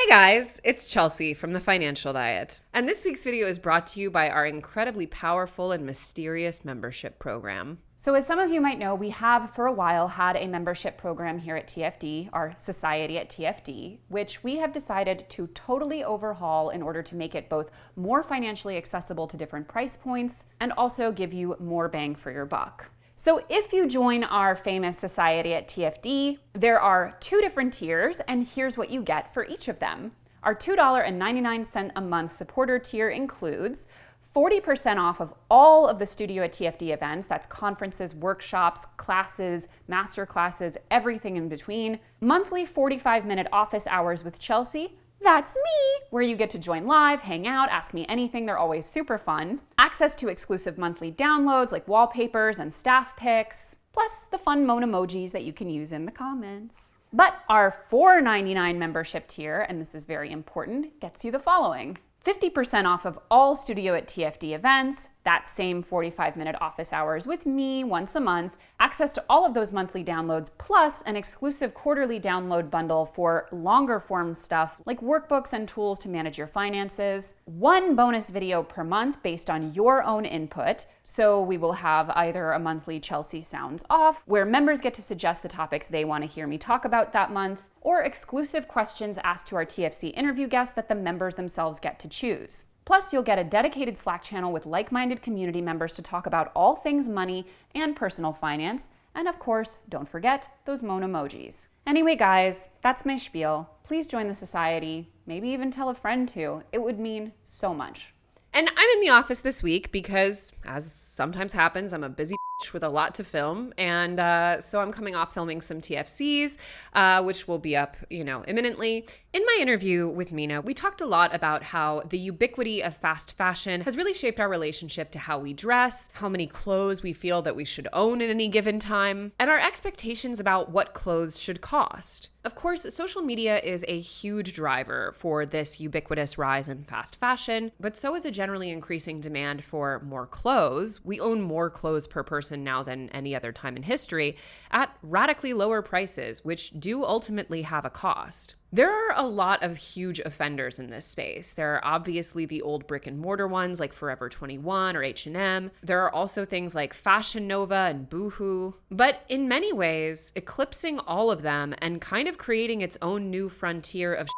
guys, it's Chelsea from The Financial Diet. And this week's video is brought to you by our incredibly powerful and mysterious membership program. So as some of you might know, we have for a while had a membership program here at TFD, our society at TFD, which we have decided to totally overhaul in order to make it both more financially accessible to different price points and also give you more bang for your buck. So if you join our famous society at TFD, there are 2 different tiers, and here's what you get for each of them. Our $2.99 a month supporter tier includes 40% off of all of the Studio at TFD events. That's conferences, workshops, classes, master classes, everything in between. Monthly 45-minute office hours with Chelsea. That's me, where you get to join live, hang out, ask me anything. They're always super fun. Access to exclusive monthly downloads like wallpapers and staff pics, plus the fun moan emojis that you can use in the comments. But our $4.99 membership tier, and this is very important, gets you the following. 50% off of all Studio at TFD events, that same 45-minute office hours with me once a month, access to all of those monthly downloads, plus an exclusive quarterly download bundle for longer form stuff like workbooks and tools to manage your finances, 1 bonus video per month based on your own input. So we will have either a monthly Chelsea Sounds Off, where members get to suggest the topics they want to hear me talk about that month, or exclusive questions asked to our TFC interview guests that the members themselves get to choose. Plus, you'll get a dedicated Slack channel with like-minded community members to talk about all things money and personal finance. And of course, don't forget those moan emojis. Anyway, guys, that's my spiel. Please join the society. Maybe even tell a friend too. It would mean so much. And I'm in the office this week because, as sometimes happens, I'm a busy bitch with a lot to film. And so I'm coming off filming some TFCs, which will be up, imminently. In my interview with Mina, we talked a lot about how the ubiquity of fast fashion has really shaped our relationship to how we dress, how many clothes we feel that we should own at any given time, and our expectations about what clothes should cost. Of course, social media is a huge driver for this ubiquitous rise in fast fashion, but so is a generally increasing demand for more clothes. We own more clothes per person now than any other time in history at radically lower prices, which do ultimately have a cost. There are a lot of huge offenders in this space. There are obviously the old brick and mortar ones like Forever 21 or H&M. There are also things like Fashion Nova and Boohoo. But in many ways, eclipsing all of them and kind of creating its own new frontier of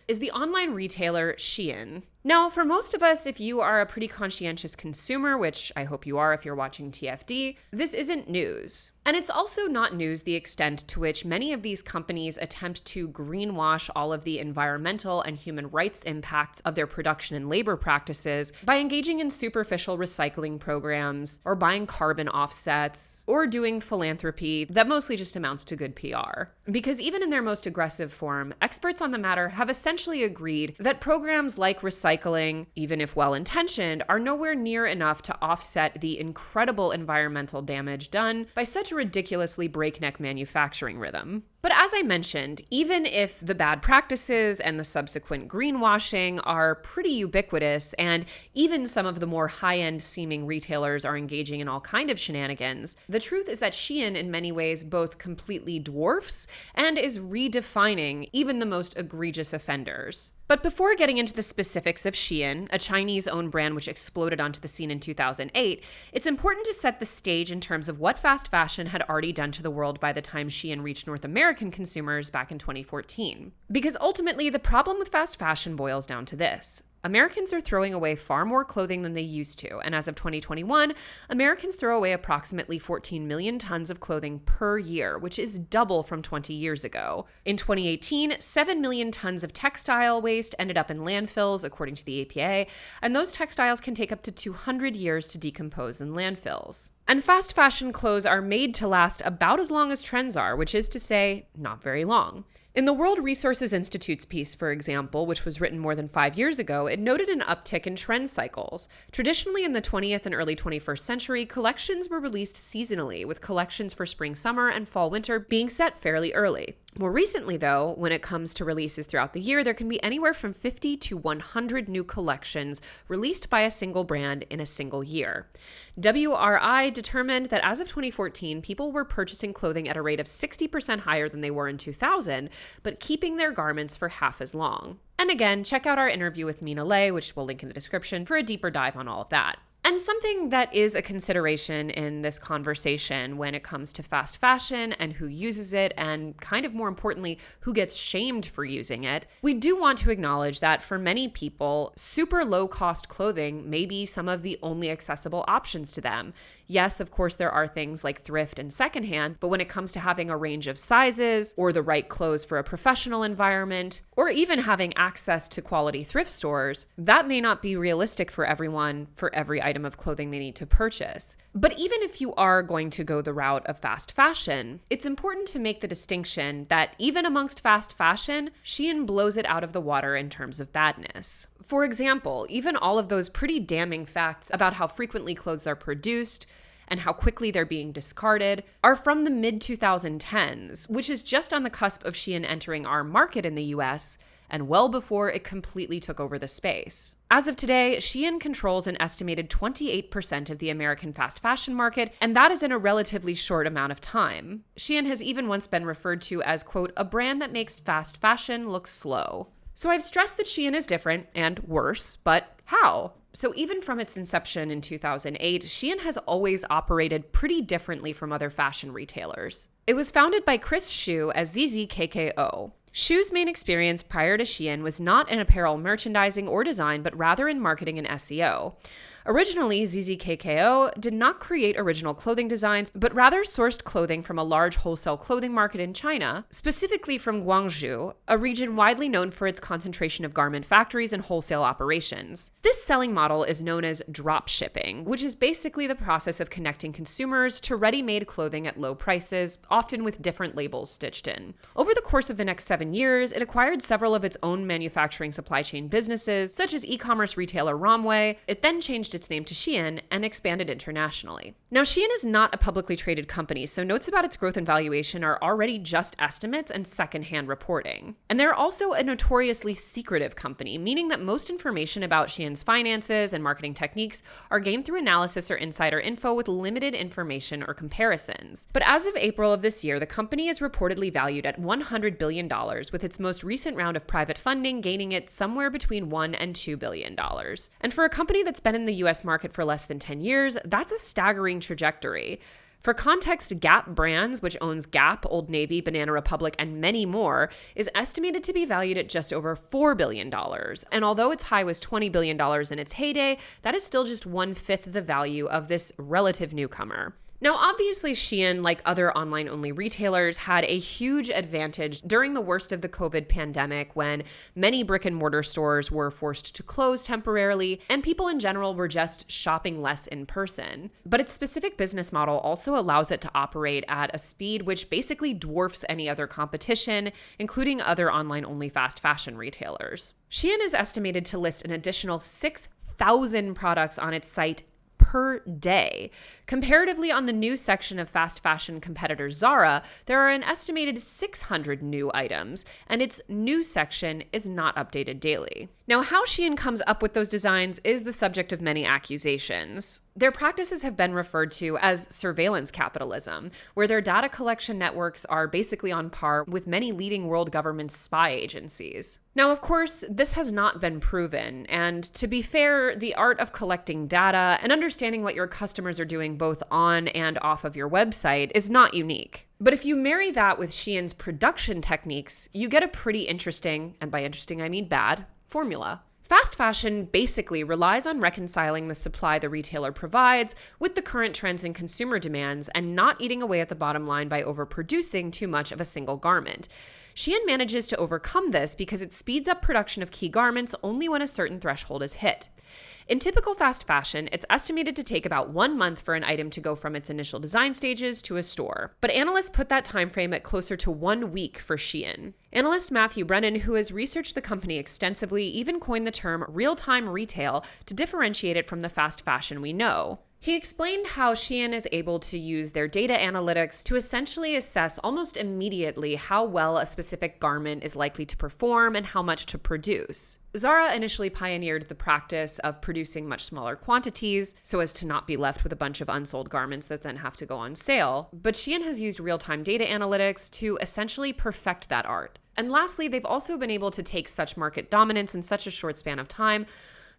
is the online retailer Shein. Now, for most of us, if you are a pretty conscientious consumer, which I hope you are if you're watching TFD, this isn't news. And it's also not news the extent to which many of these companies attempt to greenwash all of the environmental and human rights impacts of their production and labor practices by engaging in superficial recycling programs or buying carbon offsets or doing philanthropy that mostly just amounts to good PR. Because even in their most aggressive form, experts on the matter have essentially agreed that programs like recycling, even if well-intentioned, are nowhere near enough to offset the incredible environmental damage done by such a ridiculously breakneck manufacturing rhythm. But as I mentioned, even if the bad practices and the subsequent greenwashing are pretty ubiquitous, and even some of the more high-end seeming retailers are engaging in all kind of shenanigans, the truth is that Shein in many ways both completely dwarfs and is redefining even the most egregious offenders. But before getting into the specifics of Shein, a Chinese-owned brand which exploded onto the scene in 2008, it's important to set the stage in terms of what fast fashion had already done to the world by the time Shein reached North American consumers back in 2014. Because ultimately, the problem with fast fashion boils down to this. Americans are throwing away far more clothing than they used to, and as of 2021, Americans throw away approximately 14 million tons of clothing per year, which is double from 20 years ago. In 2018, 7 million tons of textile waste ended up in landfills, according to the APA, and those textiles can take up to 200 years to decompose in landfills. And fast fashion clothes are made to last about as long as trends are, which is to say, not very long. In the World Resources Institute's piece, for example, which was written more than 5 years ago, it noted an uptick in trend cycles. Traditionally, in the 20th and early 21st century, collections were released seasonally, with collections for spring-summer and fall-winter being set fairly early. More recently, though, when it comes to releases throughout the year, there can be anywhere from 50 to 100 new collections released by a single brand in a single year. WRI determined that as of 2014, people were purchasing clothing at a rate of 60% higher than they were in 2000, but keeping their garments for half as long. And again, check out our interview with Mina Lay, which we'll link in the description, for a deeper dive on all of that. And something that is a consideration in this conversation when it comes to fast fashion and who uses it, and kind of more importantly, who gets shamed for using it, we do want to acknowledge that for many people, super low-cost clothing may be some of the only accessible options to them. Yes, of course, there are things like thrift and secondhand, but when it comes to having a range of sizes or the right clothes for a professional environment, or even having access to quality thrift stores, that may not be realistic for everyone for every item of clothing they need to purchase. But even if you are going to go the route of fast fashion, it's important to make the distinction that even amongst fast fashion, Shein blows it out of the water in terms of badness. For example, even all of those pretty damning facts about how frequently clothes are produced and how quickly they're being discarded are from the mid-2010s, which is just on the cusp of Shein entering our market in the US and well before it completely took over the space. As of today, Shein controls an estimated 28% of the American fast fashion market, and that is in a relatively short amount of time. Shein has even once been referred to as, quote, a brand that makes fast fashion look slow. So I've stressed that Shein is different and worse, but how? So even from its inception in 2008, Shein has always operated pretty differently from other fashion retailers. It was founded by Chris Xu as ZZKKO. Xu's main experience prior to Shein was not in apparel merchandising or design, but rather in marketing and SEO. Originally, ZZKKO did not create original clothing designs, but rather sourced clothing from a large wholesale clothing market in China, specifically from Guangzhou, a region widely known for its concentration of garment factories and wholesale operations. This selling model is known as drop shipping, which is basically the process of connecting consumers to ready-made clothing at low prices, often with different labels stitched in. Over the course of the next 7 years, it acquired several of its own manufacturing supply chain businesses, such as e-commerce retailer Romwe. It then changed its name to Shein and expanded internationally. Now, Shein is not a publicly traded company, so notes about its growth and valuation are already just estimates and secondhand reporting. And they're also a notoriously secretive company, meaning that most information about Shein's finances and marketing techniques are gained through analysis or insider info with limited information or comparisons. But as of April of this year, the company is reportedly valued at $100 billion, with its most recent round of private funding gaining it somewhere between $1 and $2 billion. And for a company that's been in the US market for less than 10 years, that's a staggering trajectory. For context, Gap Brands, which owns Gap, Old Navy, Banana Republic, and many more, is estimated to be valued at just over $4 billion. And although its high was $20 billion in its heyday, that is still just 1/5 the value of this relative newcomer. Now, obviously, Shein, like other online-only retailers, had a huge advantage during the worst of the COVID pandemic when many brick-and-mortar stores were forced to close temporarily, and people in general were just shopping less in person. But its specific business model also allows it to operate at a speed which basically dwarfs any other competition, including other online-only fast fashion retailers. Shein is estimated to list an additional 6,000 products on its site per day. Comparatively, on the news section of fast fashion competitor Zara, there are an estimated 600 new items, and its news section is not updated daily. Now, how Shein comes up with those designs is the subject of many accusations. Their practices have been referred to as surveillance capitalism, where their data collection networks are basically on par with many leading world governments' spy agencies. Now, of course, this has not been proven, and to be fair, the art of collecting data and understanding what your customers are doing both on and off of your website is not unique. But if you marry that with Shein's production techniques, you get a pretty interesting, and by interesting I mean bad, formula. Fast fashion basically relies on reconciling the supply the retailer provides with the current trends in consumer demands and not eating away at the bottom line by overproducing too much of a single garment. Shein manages to overcome this because it speeds up production of key garments only when a certain threshold is hit. In typical fast fashion, it's estimated to take about 1 month for an item to go from its initial design stages to a store. But analysts put that time frame at closer to 1 week for Shein. Analyst Matthew Brennan, who has researched the company extensively, even coined the term real-time retail to differentiate it from the fast fashion we know. He explained how Shein is able to use their data analytics to essentially assess almost immediately how well a specific garment is likely to perform and how much to produce. Zara initially pioneered the practice of producing much smaller quantities so as to not be left with a bunch of unsold garments that then have to go on sale. But Shein has used real-time data analytics to essentially perfect that art. And lastly, they've also been able to take such market dominance in such a short span of time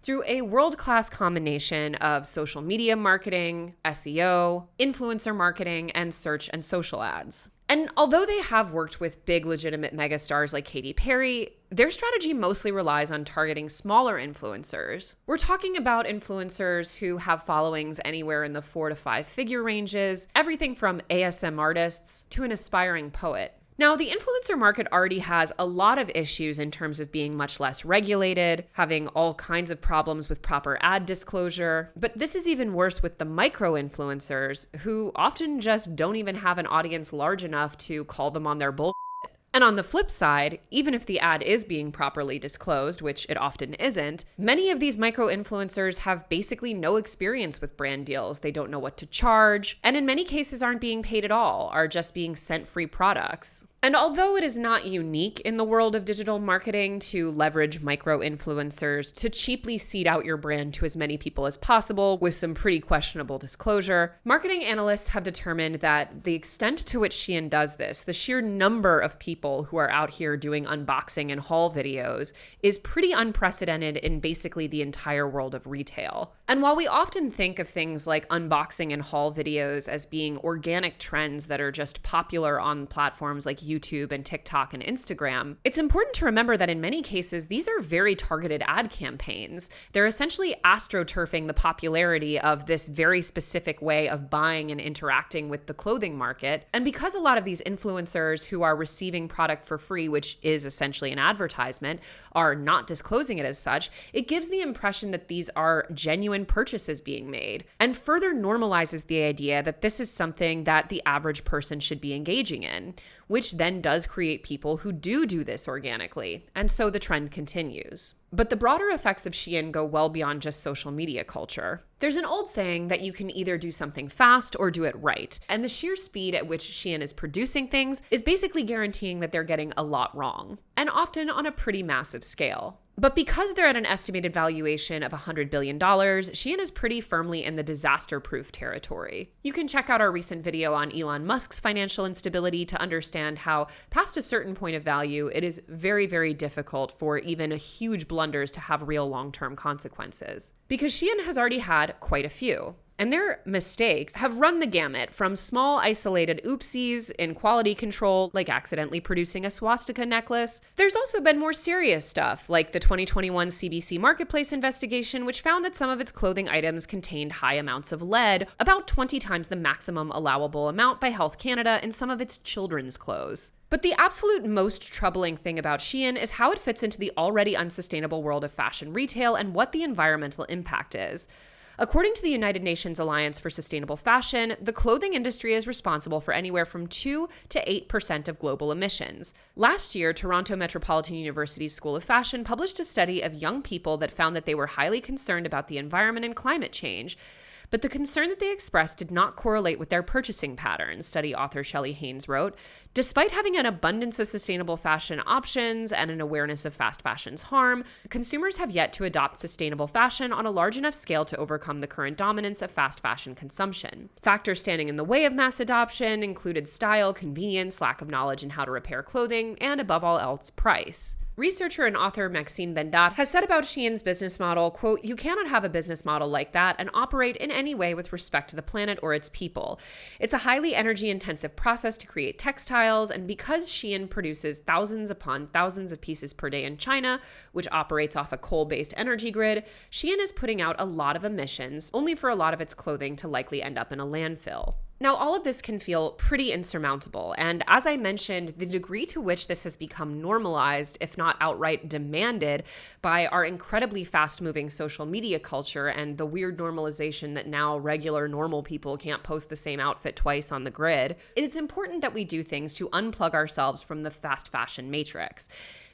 through a world-class combination of social media marketing, SEO, influencer marketing, and search and social ads. And although they have worked with big legitimate megastars like Katy Perry, their strategy mostly relies on targeting smaller influencers. We're talking about influencers who have followings anywhere in the 4 to 5 figure ranges, everything from ASM artists to an aspiring poet. Now, the influencer market already has a lot of issues in terms of being much less regulated, having all kinds of problems with proper ad disclosure, but this is even worse with the micro-influencers who often just don't even have an audience large enough to call them on their bull. And on the flip side, even if the ad is being properly disclosed, which it often isn't, many of these micro-influencers have basically no experience with brand deals. They don't know what to charge, and in many cases aren't being paid at all, are just being sent free products. And although it is not unique in the world of digital marketing to leverage micro-influencers to cheaply seed out your brand to as many people as possible with some pretty questionable disclosure, marketing analysts have determined that the extent to which Shein does this, the sheer number of people who are out here doing unboxing and haul videos, is pretty unprecedented in basically the entire world of retail. And while we often think of things like unboxing and haul videos as being organic trends that are just popular on platforms like YouTube and TikTok and Instagram, it's important to remember that in many cases, these are very targeted ad campaigns. They're essentially astroturfing the popularity of this very specific way of buying and interacting with the clothing market. And because a lot of these influencers who are receiving product for free, which is essentially an advertisement, are not disclosing it as such, it gives the impression that these are genuine purchases being made and further normalizes the idea that this is something that the average person should be engaging in, which then does create people who do this organically. And so the trend continues. But the broader effects of Shein go well beyond just social media culture. There's an old saying that you can either do something fast or do it right. And the sheer speed at which Shein is producing things is basically guaranteeing that they're getting a lot wrong, and often on a pretty massive scale. But because they're at an estimated valuation of $100 billion, Shein is pretty firmly in the disaster-proof territory. You can check out our recent video on Elon Musk's financial instability to understand how, past a certain point of value, it is very, very difficult for even huge blunders to have real long-term consequences. Because Shein has already had quite a few. And their mistakes have run the gamut from small isolated oopsies in quality control, like accidentally producing a swastika necklace. There's also been more serious stuff, like the 2021 CBC Marketplace investigation, which found that some of its clothing items contained high amounts of lead, about 20 times the maximum allowable amount by Health Canada in some of its children's clothes. But the absolute most troubling thing about Shein is how it fits into the already unsustainable world of fashion retail and what the environmental impact is. According to the United Nations Alliance for Sustainable Fashion, the clothing industry is responsible for anywhere from 2 to 8% of global emissions. Last year, Toronto Metropolitan University's School of Fashion published a study of young people that found that they were highly concerned about the environment and climate change. But the concern that they expressed did not correlate with their purchasing patterns, study author Shelley Haynes wrote. Despite having an abundance of sustainable fashion options and an awareness of fast fashion's harm, consumers have yet to adopt sustainable fashion on a large enough scale to overcome the current dominance of fast fashion consumption. Factors standing in the way of mass adoption included style, convenience, lack of knowledge in how to repair clothing, and above all else, price. Researcher and author Maxine Bendat has said about Shein's business model, quote, "You cannot have a business model like that and operate in any way with respect to the planet or its people. It's a highly energy-intensive process to create textiles, and because Shein produces thousands upon thousands of pieces per day in China, which operates off a coal-based energy grid, Shein is putting out a lot of emissions, only for a lot of its clothing to likely end up in a landfill." Now, all of this can feel pretty insurmountable, and as I mentioned, the degree to which this has become normalized, if not outright demanded, by our incredibly fast-moving social media culture and the weird normalization that now regular normal people can't post the same outfit twice on the grid, it is important that we do things to unplug ourselves from the fast fashion matrix.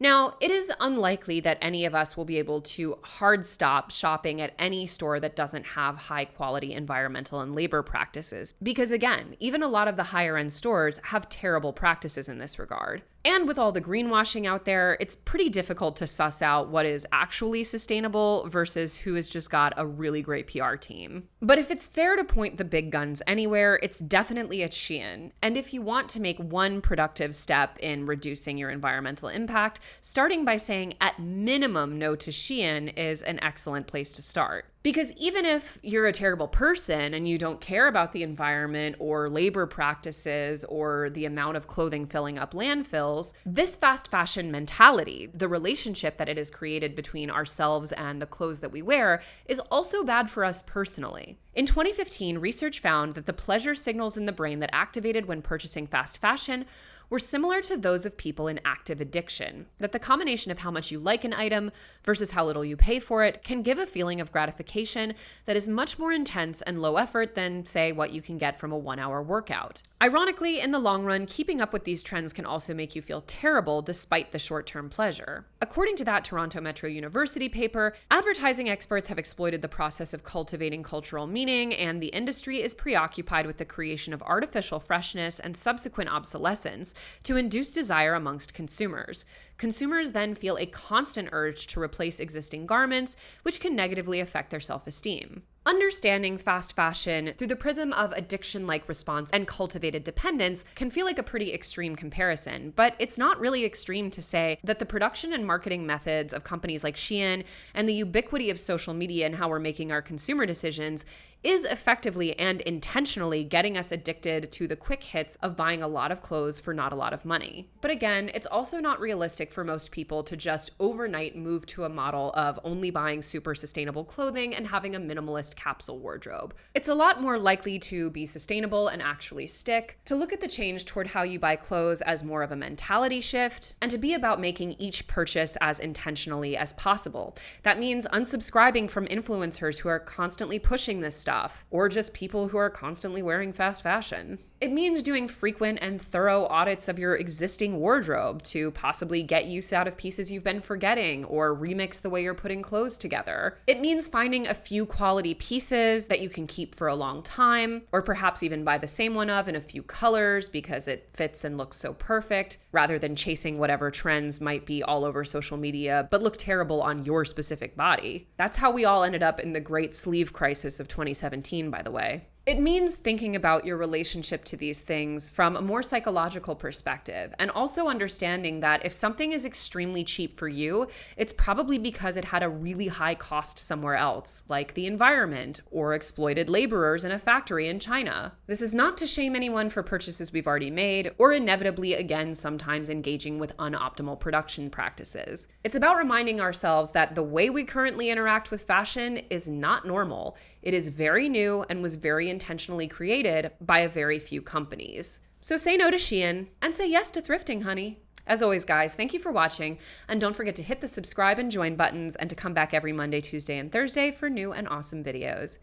Now, it is unlikely that any of us will be able to hard stop shopping at any store that doesn't have high quality environmental and labor practices, because again, even a lot of the higher end stores have terrible practices in this regard. And with all the greenwashing out there, it's pretty difficult to suss out what is actually sustainable versus who has just got a really great PR team. But if it's fair to point the big guns anywhere, it's definitely at Shein. And if you want to make one productive step in reducing your environmental impact, starting by saying at minimum no to Shein is an excellent place to start. Because even if you're a terrible person and you don't care about the environment or labor practices or the amount of clothing filling up landfills, this fast fashion mentality, the relationship that it has created between ourselves and the clothes that we wear, is also bad for us personally. In 2015, research found that the pleasure signals in the brain that activated when purchasing fast fashion were similar to those of people in active addiction, that the combination of how much you like an item versus how little you pay for it can give a feeling of gratification that is much more intense and low effort than, say, what you can get from a 1-hour workout. Ironically, in the long run, keeping up with these trends can also make you feel terrible despite the short-term pleasure. According to that Toronto Metro University paper, advertising experts have exploited the process of cultivating cultural meaning, and the industry is preoccupied with the creation of artificial freshness and subsequent obsolescence to induce desire amongst consumers. Consumers then feel a constant urge to replace existing garments, which can negatively affect their self-esteem. Understanding fast fashion through the prism of addiction-like response and cultivated dependence can feel like a pretty extreme comparison, but it's not really extreme to say that the production and marketing methods of companies like Shein and the ubiquity of social media and how we're making our consumer decisions is effectively and intentionally getting us addicted to the quick hits of buying a lot of clothes for not a lot of money. But again, it's also not realistic for most people to just overnight move to a model of only buying super sustainable clothing and having a minimalist capsule wardrobe. It's a lot more likely to be sustainable and actually stick, to look at the change toward how you buy clothes as more of a mentality shift, and to be about making each purchase as intentionally as possible. That means unsubscribing from influencers who are constantly pushing this stuff, or just people who are constantly wearing fast fashion. It means doing frequent and thorough audits of your existing wardrobe to possibly get use out of pieces you've been forgetting or remix the way you're putting clothes together. It means finding a few quality pieces that you can keep for a long time, or perhaps even buy the same one of in a few colors because it fits and looks so perfect, rather than chasing whatever trends might be all over social media but look terrible on your specific body. That's how we all ended up in the great sleeve crisis of 2017, by the way. It means thinking about your relationship to these things from a more psychological perspective, and also understanding that if something is extremely cheap for you, it's probably because it had a really high cost somewhere else, like the environment or exploited laborers in a factory in China. This is not to shame anyone for purchases we've already made, or inevitably, again, sometimes engaging with unoptimal production practices. It's about reminding ourselves that the way we currently interact with fashion is not normal. It is very new and was very intentionally created by a very few companies. So say no to Shein and say yes to thrifting, honey. As always, guys, thank you for watching, and don't forget to hit the subscribe and join buttons and to come back every Monday, Tuesday, and Thursday for new and awesome videos.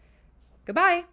Goodbye!